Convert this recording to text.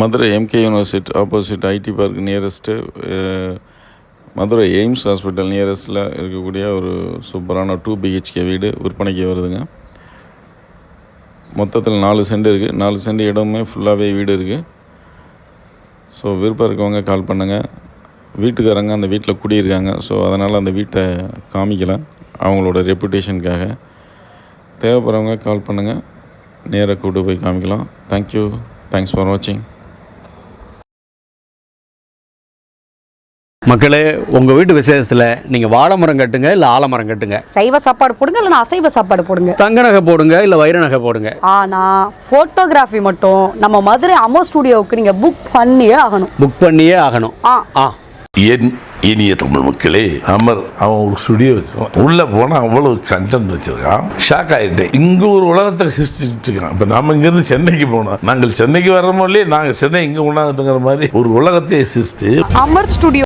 Madurai MK university opposite IT park nearest, Madurai AIIMS hospital நியரஸ்ட்டில் இருக்கக்கூடிய ஒரு சூப்பரான 2 BHK வீடு விற்பனைக்கு வருதுங்க. மொத்தத்தில் 4 சென்ட் இருக்குது. 4 சென்ட் இடமே ஃபுல்லாகவே வீடு இருக்குது. ஸோ விருப்பம் இருக்கவங்க கால் பண்ணுங்கள். வீட்டுக்காரங்க அந்த வீட்டில் குடியிருக்காங்க. ஸோ அதனால் அந்த வீட்டை காமிக்கல, அவங்களோட ரெப்புடேஷனுக்காக. தேவைப்படுறவங்க கால் பண்ணுங்கள், நேராக கூட்டு போய் காமிக்கலாம். தேங்க்யூ, தேங்க்ஸ் ஃபார் வாட்சிங். மக்களே, உங்கள் வீட்டு விசேஷத்தில் நீங்கள் வாழை மரம் கட்டுங்க, இல்லை ஆலமரம் கட்டுங்க. சைவ சாப்பாடு போடுங்க, இல்லைனா அசைவ சாப்பாடு போடுங்க. தங்க நகை போடுங்க, இல்லை வைர நகை போடுங்க. ஆனால் ஃபோட்டோகிராஃபி மட்டும் நம்ம மதுரை அமர் ஸ்டுடியோவுக்கு நீங்கள் புக் பண்ணியே ஆகணும். என் இனிய தமிழ் மக்களே, அமர் அவன் ஒரு ஸ்டுடியோ வச்சிருக்கான். உள்ள போனா அவ்வளவு கண்டென்ட் வச்சிருக்கான். ஷாக் ஆகிட்டேன். இங்க ஒரு உலகத்தை சிருஷ்டிட்டு இருக்கான். இப்ப நாம இங்க இருந்து சென்னைக்கு போனோம், நாங்கள் சென்னைக்கு வர்றோமோ இல்லையே, நாங்கள் சென்னை இங்க கொண்டாந்துட்டுங்கிற மாதிரி ஒரு உலகத்தை சிருஷ்டி அமர் ஸ்டுடியோ